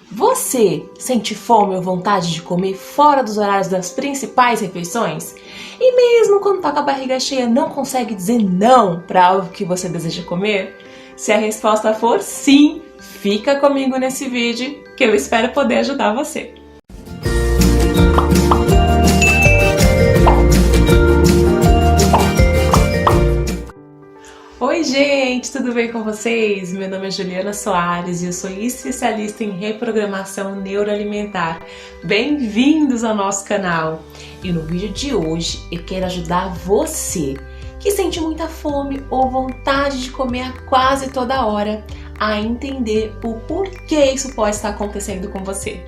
Você sente fome ou vontade de comer fora dos horários das principais refeições? E mesmo quando tá com a barriga cheia, não consegue dizer não para algo que você deseja comer? Se a resposta for sim, fica comigo nesse vídeo que eu espero poder ajudar você. Oi gente, tudo bem com vocês? Meu nome é Juliana Soares e eu sou especialista em reprogramação neuroalimentar. Bem-vindos ao nosso canal! E no vídeo de hoje eu quero ajudar você que sente muita fome ou vontade de comer a quase toda hora a entender o porquê isso pode estar acontecendo com você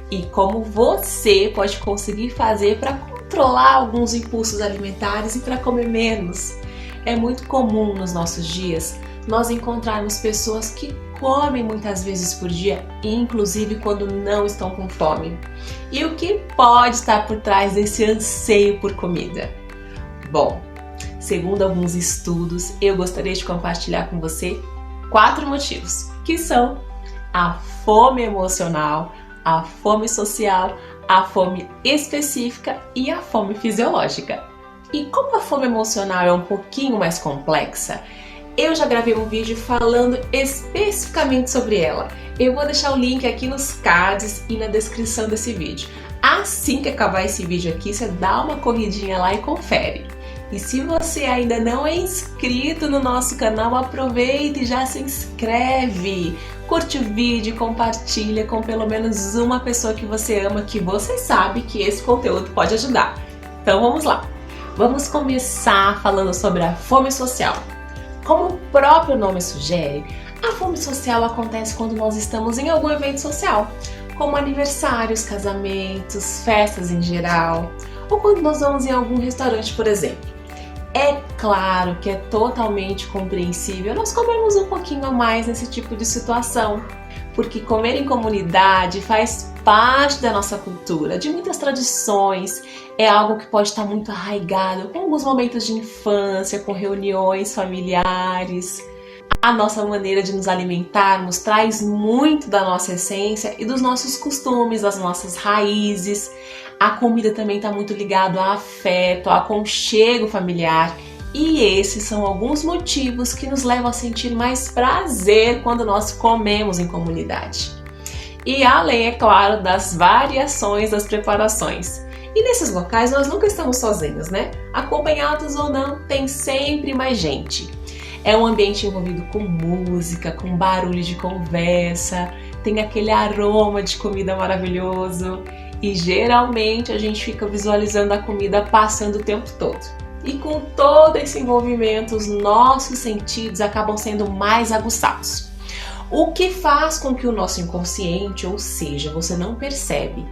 e como você pode conseguir fazer para controlar alguns impulsos alimentares e para comer menos. É muito comum nos nossos dias nós encontrarmos pessoas que comem muitas vezes por dia, inclusive quando não estão com fome. E o que pode estar por trás desse anseio por comida? Bom, segundo alguns estudos, eu gostaria de compartilhar com você 4 motivos, que são a fome emocional, a fome social, a fome específica e a fome fisiológica. E como a fome emocional é um pouquinho mais complexa, eu já gravei um vídeo falando especificamente sobre ela. Eu vou deixar o link aqui nos cards e na descrição desse vídeo. Assim que acabar esse vídeo aqui, você dá uma corridinha lá e confere. E se você ainda não é inscrito no nosso canal, aproveita e já se inscreve. Curte o vídeo e compartilha com pelo menos uma pessoa que você ama, que você sabe que esse conteúdo pode ajudar. Então vamos lá! Vamos começar falando sobre a fome social. Como o próprio nome sugere, a fome social acontece quando nós estamos em algum evento social, como aniversários, casamentos, festas em geral, ou quando nós vamos em algum restaurante, por exemplo. É claro que é totalmente compreensível nós comermos um pouquinho a mais nesse tipo de situação, porque comer em comunidade faz parte da nossa cultura, de muitas tradições, é algo que pode estar muito arraigado com alguns momentos de infância, com reuniões familiares. A nossa maneira de nos alimentarmos traz muito da nossa essência e dos nossos costumes, das nossas raízes. A comida também está muito ligada a afeto, a aconchego familiar. E esses são alguns motivos que nos levam a sentir mais prazer quando nós comemos em comunidade. E além, é claro, das variações das preparações. E nesses locais nós nunca estamos sozinhos, né? Acompanhados ou não, tem sempre mais gente. É um ambiente envolvido com música, com barulho de conversa, tem aquele aroma de comida maravilhoso e geralmente a gente fica visualizando a comida passando o tempo todo. E com todo esse envolvimento, os nossos sentidos acabam sendo mais aguçados. O que faz com que o nosso inconsciente, ou seja, você não percebe,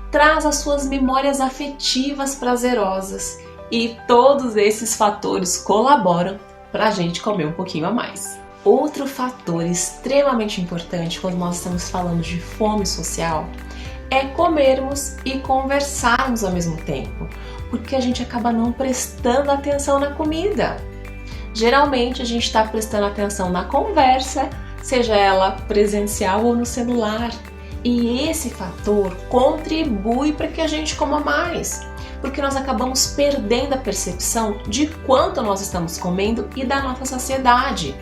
traz as suas memórias afetivas prazerosas e todos esses fatores colaboram para a gente comer um pouquinho a mais. Outro fator extremamente importante quando nós estamos falando de fome social é comermos e conversarmos ao mesmo tempo, porque a gente acaba não prestando atenção na comida. Geralmente a gente está prestando atenção na conversa, seja ela presencial ou no celular. E esse fator contribui para que a gente coma mais, porque nós acabamos perdendo a percepção de quanto nós estamos comendo e da nossa saciedade.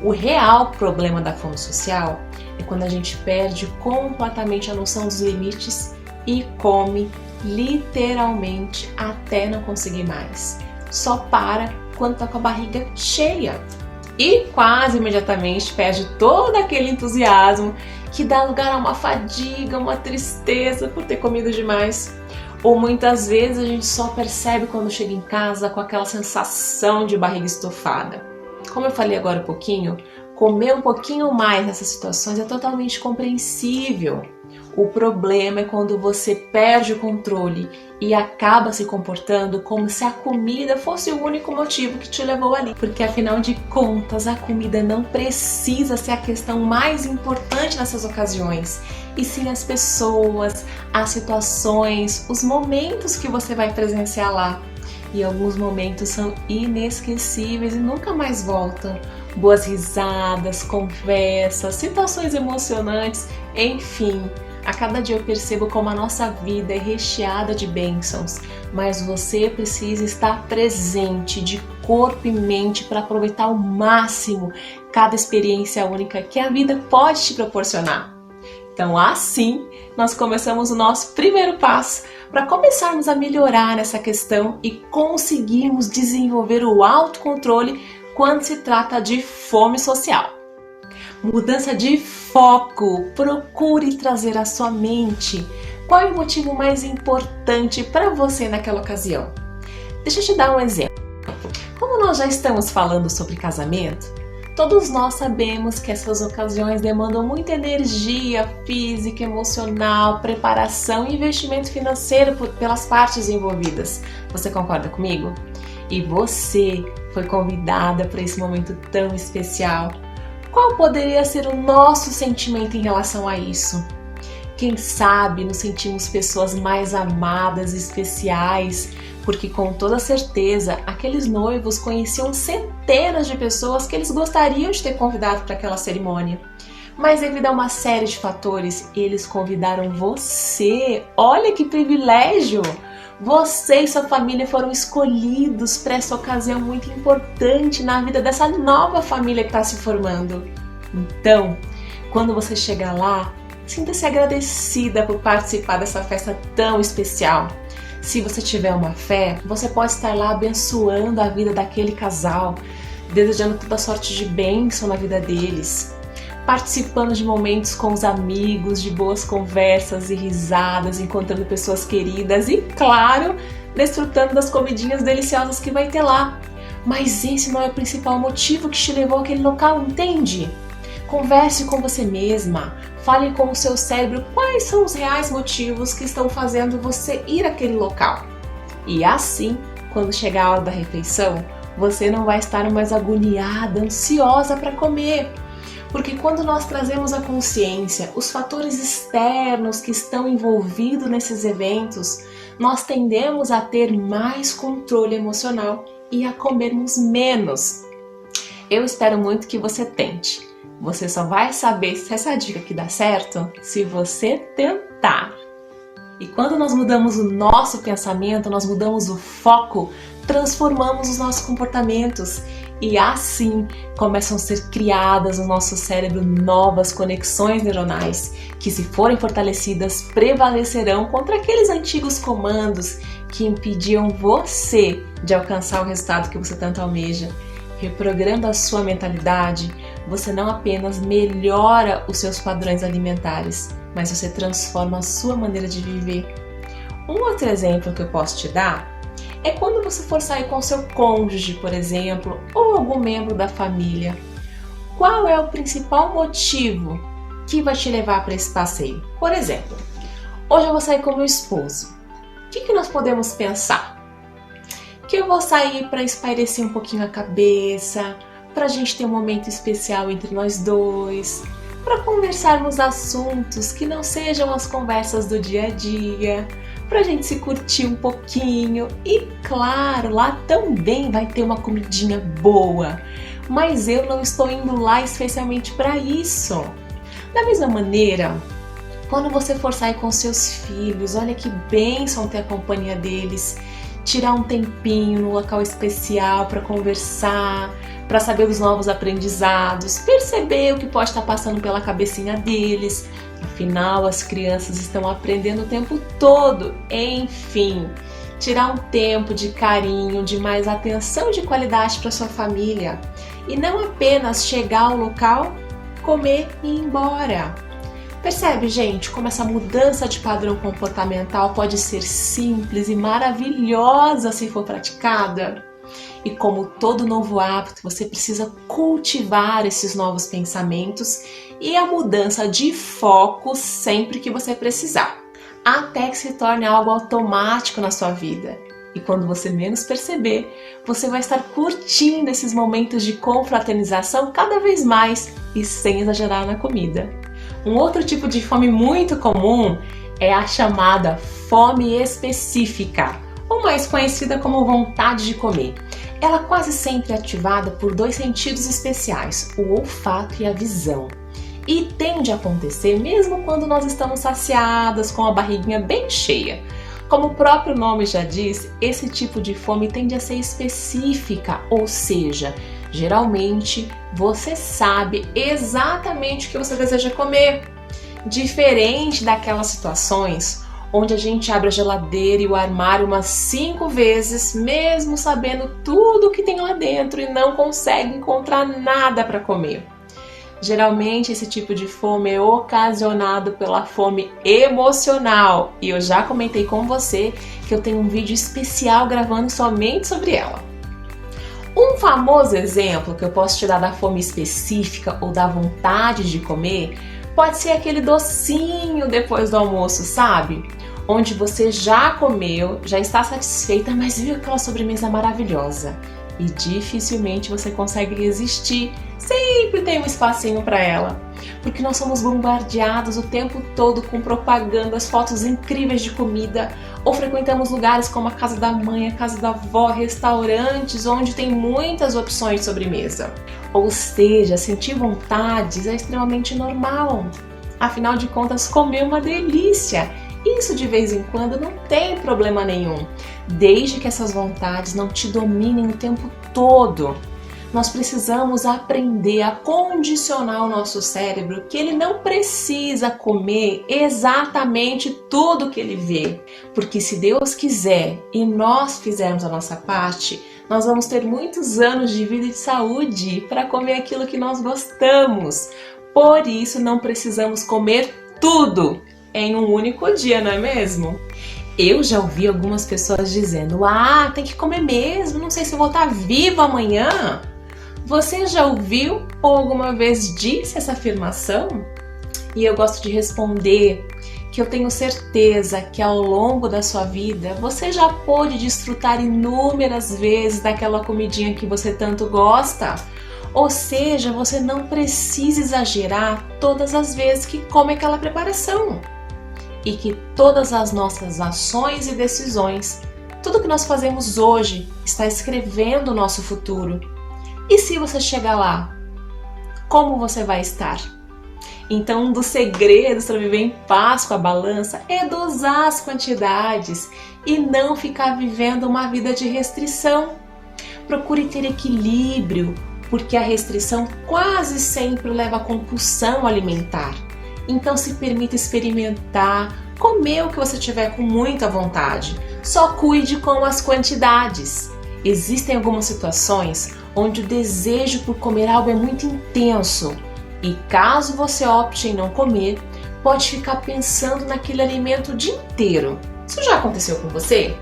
O real problema da fome social é quando a gente perde completamente a noção dos limites e come literalmente até não conseguir mais. Só para quando está com a barriga cheia. E quase imediatamente perde todo aquele entusiasmo que dá lugar a uma fadiga, uma tristeza por ter comido demais. Ou muitas vezes a gente só percebe quando chega em casa com aquela sensação de barriga estufada. Como eu falei agora um pouquinho, comer um pouquinho mais nessas situações é totalmente compreensível. O problema é quando você perde o controle e acaba se comportando como se a comida fosse o único motivo que te levou ali. Porque afinal de contas, a comida não precisa ser a questão mais importante nessas ocasiões, e sim as pessoas, as situações, os momentos que você vai presenciar lá. E alguns momentos são inesquecíveis e nunca mais voltam. boas risadas, conversas, situações emocionantes, enfim. A cada dia eu percebo como a nossa vida é recheada de bênçãos, mas você precisa estar presente de corpo e mente para aproveitar ao máximo cada experiência única que a vida pode te proporcionar. Então, assim, nós começamos o nosso primeiro passo para começarmos a melhorar nessa questão e conseguirmos desenvolver o autocontrole quando se trata de fome social. Mudança de foco. Procure trazer à sua mente qual é o motivo mais importante para você naquela ocasião. Deixa eu te dar um exemplo. Como nós já estamos falando sobre casamento, todos nós sabemos que essas ocasiões demandam muita energia física, emocional, preparação e investimento financeiro pelas partes envolvidas. Você concorda comigo? E você foi convidada para esse momento tão especial. Qual poderia ser o nosso sentimento em relação a isso? Quem sabe nos sentimos pessoas mais amadas e especiais, porque com toda certeza aqueles noivos conheciam centenas de pessoas que eles gostariam de ter convidado para aquela cerimônia. Mas devido a uma série de fatores, eles convidaram você. Olha que privilégio! Você e sua família foram escolhidos para essa ocasião muito importante na vida dessa nova família que está se formando. Então, quando você chegar lá, sinta-se agradecida por participar dessa festa tão especial. Se você tiver uma fé, você pode estar lá abençoando a vida daquele casal, desejando toda sorte de bênção na vida deles, participando de momentos com os amigos, de boas conversas e risadas, encontrando pessoas queridas e, claro, desfrutando das comidinhas deliciosas que vai ter lá. Mas esse não é o principal motivo que te levou àquele local, entende? Converse com você mesma, fale com o seu cérebro quais são os reais motivos que estão fazendo você ir àquele local. E assim, quando chegar a hora da refeição, você não vai estar mais agoniada, ansiosa para comer. Porque quando nós trazemos à consciência os fatores externos que estão envolvidos nesses eventos, nós tendemos a ter mais controle emocional e a comermos menos. Eu espero muito que você tente. Você só vai saber se essa dica aqui dá certo se você tentar. E quando nós mudamos o nosso pensamento, nós mudamos o foco, transformamos os nossos comportamentos. E assim começam a ser criadas no nosso cérebro novas conexões neuronais que, se forem fortalecidas, prevalecerão contra aqueles antigos comandos que impediam você de alcançar o resultado que você tanto almeja. Reprogramando a sua mentalidade, você não apenas melhora os seus padrões alimentares, mas você transforma a sua maneira de viver. Um outro exemplo que eu posso te dar é quando você for sair com seu cônjuge, por exemplo, ou algum membro da família. Qual é o principal motivo que vai te levar para esse passeio? Por exemplo, hoje eu vou sair com meu esposo. O que nós podemos pensar? Que eu vou sair para espairecer um pouquinho a cabeça, para a gente ter um momento especial entre nós dois, para conversarmos assuntos que não sejam as conversas do dia a dia, pra gente se curtir um pouquinho. E claro, lá também vai ter uma comidinha boa, mas eu não estou indo lá especialmente para isso. Da mesma maneira, quando você for sair com seus filhos, olha que bênção ter a companhia deles, tirar um tempinho no local especial para conversar, para saber dos novos aprendizados, perceber o que pode estar passando pela cabecinha deles. Afinal, as crianças estão aprendendo o tempo todo. Enfim, tirar um tempo de carinho, de mais atenção de qualidade para sua família. E não apenas chegar ao local, comer e ir embora. Percebe, gente, como essa mudança de padrão comportamental pode ser simples e maravilhosa se for praticada? E como todo novo hábito, você precisa cultivar esses novos pensamentos e a mudança de foco sempre que você precisar, até que se torne algo automático na sua vida. E quando você menos perceber, você vai estar curtindo esses momentos de confraternização cada vez mais e sem exagerar na comida. Um outro tipo de fome muito comum é a chamada fome específica, ou mais conhecida como vontade de comer. Ela quase sempre é ativada por dois sentidos especiais, o olfato e a visão. E tende a acontecer mesmo quando nós estamos saciadas, com a barriguinha bem cheia. Como o próprio nome já diz, esse tipo de fome tende a ser específica, ou seja, geralmente você sabe exatamente o que você deseja comer. Diferente daquelas situações onde a gente abre a geladeira e o armário umas 5 vezes, mesmo sabendo tudo que tem lá dentro e não consegue encontrar nada para comer. Geralmente esse tipo de fome é ocasionado pela fome emocional e eu já comentei com você que eu tenho um vídeo especial gravando somente sobre ela. Um famoso exemplo que eu posso te dar da fome específica ou da vontade de comer pode ser aquele docinho depois do almoço, sabe? Onde você já comeu, já está satisfeita, mas viu aquela sobremesa maravilhosa e dificilmente você consegue resistir. Sempre tem um espacinho para ela, porque nós somos bombardeados o tempo todo com propagandas, fotos incríveis de comida, ou frequentamos lugares como a casa da mãe, a casa da avó, restaurantes onde tem muitas opções de sobremesa. Ou seja, sentir vontades é extremamente normal. Afinal de contas, comer é uma delícia. Isso de vez em quando não tem problema nenhum, desde que essas vontades não te dominem o tempo todo. Nós precisamos aprender a condicionar o nosso cérebro que ele não precisa comer exatamente tudo que ele vê. Porque se Deus quiser e nós fizermos a nossa parte, nós vamos ter muitos anos de vida e de saúde para comer aquilo que nós gostamos. Por isso não precisamos comer tudo em um único dia, não é mesmo? Eu já ouvi algumas pessoas dizendo: tem que comer mesmo, não sei se eu vou estar viva amanhã. Você já ouviu ou alguma vez disse essa afirmação? E eu gosto de responder que eu tenho certeza que ao longo da sua vida você já pôde desfrutar inúmeras vezes daquela comidinha que você tanto gosta. Ou seja, você não precisa exagerar todas as vezes que come aquela preparação. E que todas as nossas ações e decisões, tudo que nós fazemos hoje, está escrevendo o nosso futuro. E se você chegar lá, como você vai estar? Então, um dos segredos para viver em paz com a balança é dosar as quantidades e não ficar vivendo uma vida de restrição. Procure ter equilíbrio, porque a restrição quase sempre leva à compulsão alimentar. Então se permita experimentar, comer o que você tiver com muita vontade. Só cuide com as quantidades. Existem algumas situações onde o desejo por comer algo é muito intenso. E caso você opte em não comer, pode ficar pensando naquele alimento o dia inteiro. Isso já aconteceu com você?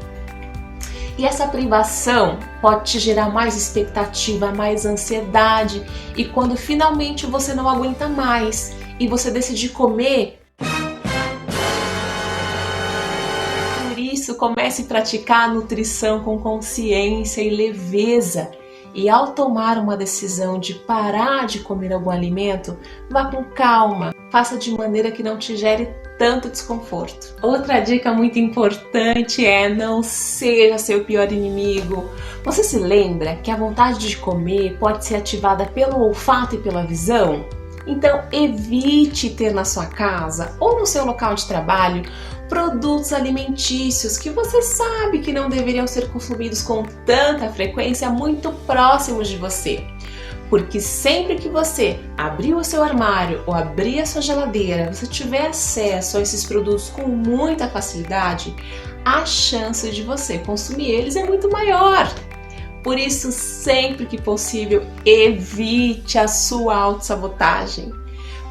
E essa privação pode te gerar mais expectativa, mais ansiedade. E quando finalmente você não aguenta mais e você decidir comer, por isso comece a praticar a nutrição com consciência e leveza. E ao tomar uma decisão de parar de comer algum alimento, vá com calma, faça de maneira que não te gere tanto desconforto. Outra dica muito importante é: não seja seu pior inimigo. Você se lembra que a vontade de comer pode ser ativada pelo olfato e pela visão? Então evite ter na sua casa ou no seu local de trabalho produtos alimentícios que você sabe que não deveriam ser consumidos com tanta frequência muito próximos de você. Porque sempre que você abrir o seu armário ou abrir a sua geladeira, você tiver acesso a esses produtos com muita facilidade, a chance de você consumir eles é muito maior. Por isso, sempre que possível, evite a sua autossabotagem.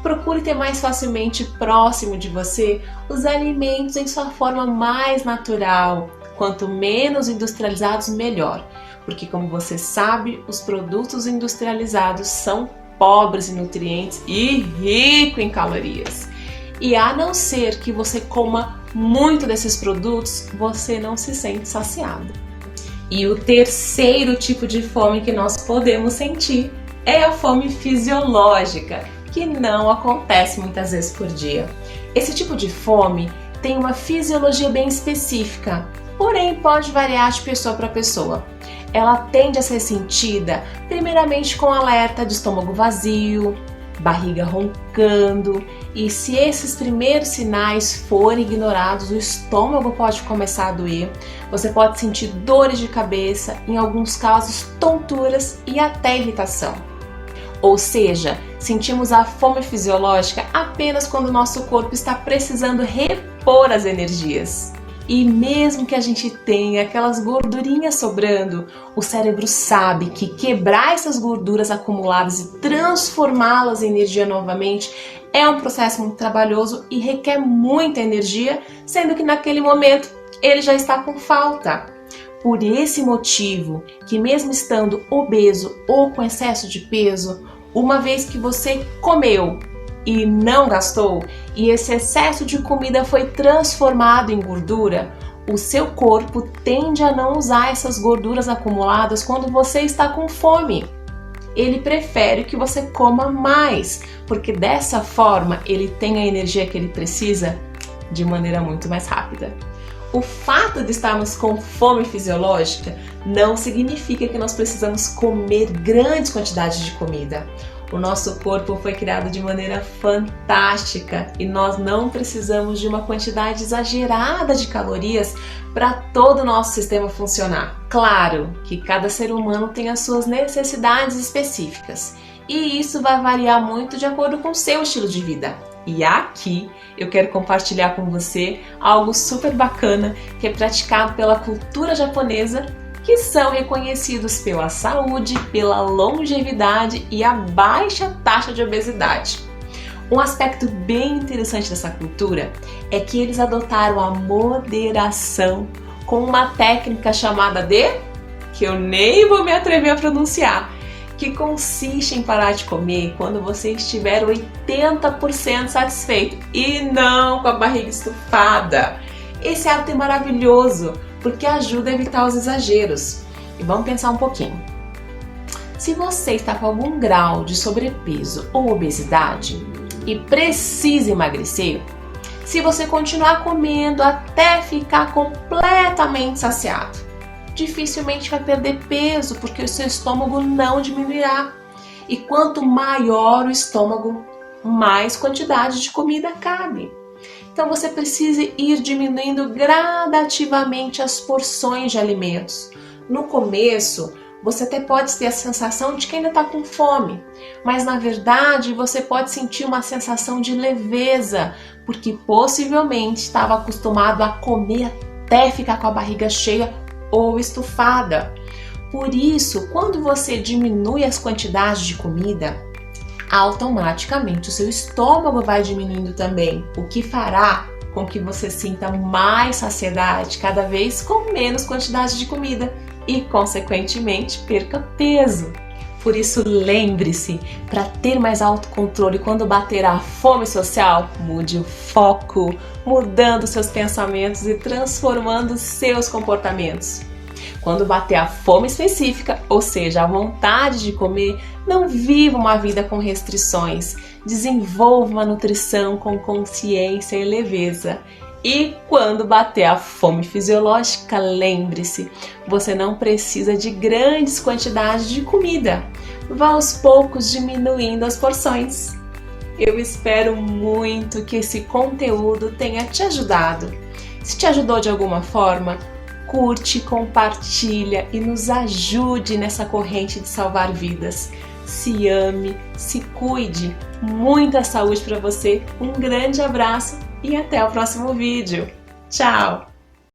Procure ter mais facilmente próximo de você os alimentos em sua forma mais natural. Quanto menos industrializados, melhor. Porque, como você sabe, os produtos industrializados são pobres em nutrientes e ricos em calorias. E a não ser que você coma muito desses produtos, você não se sente saciado. E o terceiro tipo de fome que nós podemos sentir é a fome fisiológica, que não acontece muitas vezes por dia. Esse tipo de fome tem uma fisiologia bem específica, porém pode variar de pessoa para pessoa. ela tende a ser sentida primeiramente com alerta de estômago vazio, barriga roncando, e se esses primeiros sinais forem ignorados, o estômago pode começar a doer, você pode sentir dores de cabeça, em alguns casos tonturas e até irritação. Ou seja, sentimos a fome fisiológica apenas quando o nosso corpo está precisando repor as energias. E mesmo que a gente tenha aquelas gordurinhas sobrando, o cérebro sabe que quebrar essas gorduras acumuladas e transformá-las em energia novamente é um processo muito trabalhoso e requer muita energia, sendo que naquele momento ele já está com falta. Por esse motivo, que mesmo estando obeso ou com excesso de peso, uma vez que você comeu e não gastou, e esse excesso de comida foi transformado em gordura, o seu corpo tende a não usar essas gorduras acumuladas quando você está com fome. Ele prefere que você coma mais, porque dessa forma ele tem a energia que ele precisa de maneira muito mais rápida. O fato de estarmos com fome fisiológica não significa que nós precisamos comer grandes quantidades de comida. O nosso corpo foi criado de maneira fantástica e nós não precisamos de uma quantidade exagerada de calorias para todo o nosso sistema funcionar. Claro que cada ser humano tem as suas necessidades específicas e isso vai variar muito de acordo com o seu estilo de vida. E aqui eu quero compartilhar com você algo super bacana que é praticado pela cultura japonesa, que são reconhecidos pela saúde, pela longevidade e a baixa taxa de obesidade. Um aspecto bem interessante dessa cultura é que eles adotaram a moderação com uma técnica chamada que eu nem vou me atrever a pronunciar, que consiste em parar de comer quando você estiver 80% satisfeito e não com a barriga estufada. Esse hábito é maravilhoso, porque ajuda a evitar os exageros. E vamos pensar um pouquinho. Se você está com algum grau de sobrepeso ou obesidade e precisa emagrecer, se você continuar comendo até ficar completamente saciado, dificilmente vai perder peso, porque o seu estômago não diminuirá. E quanto maior o estômago, mais quantidade de comida cabe. Então você precisa ir diminuindo gradativamente as porções de alimentos. No começo, você até pode ter a sensação de que ainda está com fome, mas na verdade você pode sentir uma sensação de leveza, porque possivelmente estava acostumado a comer até ficar com a barriga cheia ou estufada. Por isso, quando você diminui as quantidades de comida, automaticamente o seu estômago vai diminuindo também, o que fará com que você sinta mais saciedade cada vez com menos quantidade de comida e, consequentemente, perca peso. Por isso, lembre-se, para ter mais autocontrole quando bater a fome social, mude o foco, mudando seus pensamentos e transformando seus comportamentos. Quando bater a fome específica, ou seja, a vontade de comer, não viva uma vida com restrições. Desenvolva uma nutrição com consciência e leveza. E quando bater a fome fisiológica, lembre-se, você não precisa de grandes quantidades de comida. Vá aos poucos diminuindo as porções. Eu espero muito que esse conteúdo tenha te ajudado. Se te ajudou de alguma forma, curte, compartilha e nos ajude nessa corrente de salvar vidas. Se ame, se cuide. Muita saúde para você, um grande abraço e até o próximo vídeo. Tchau!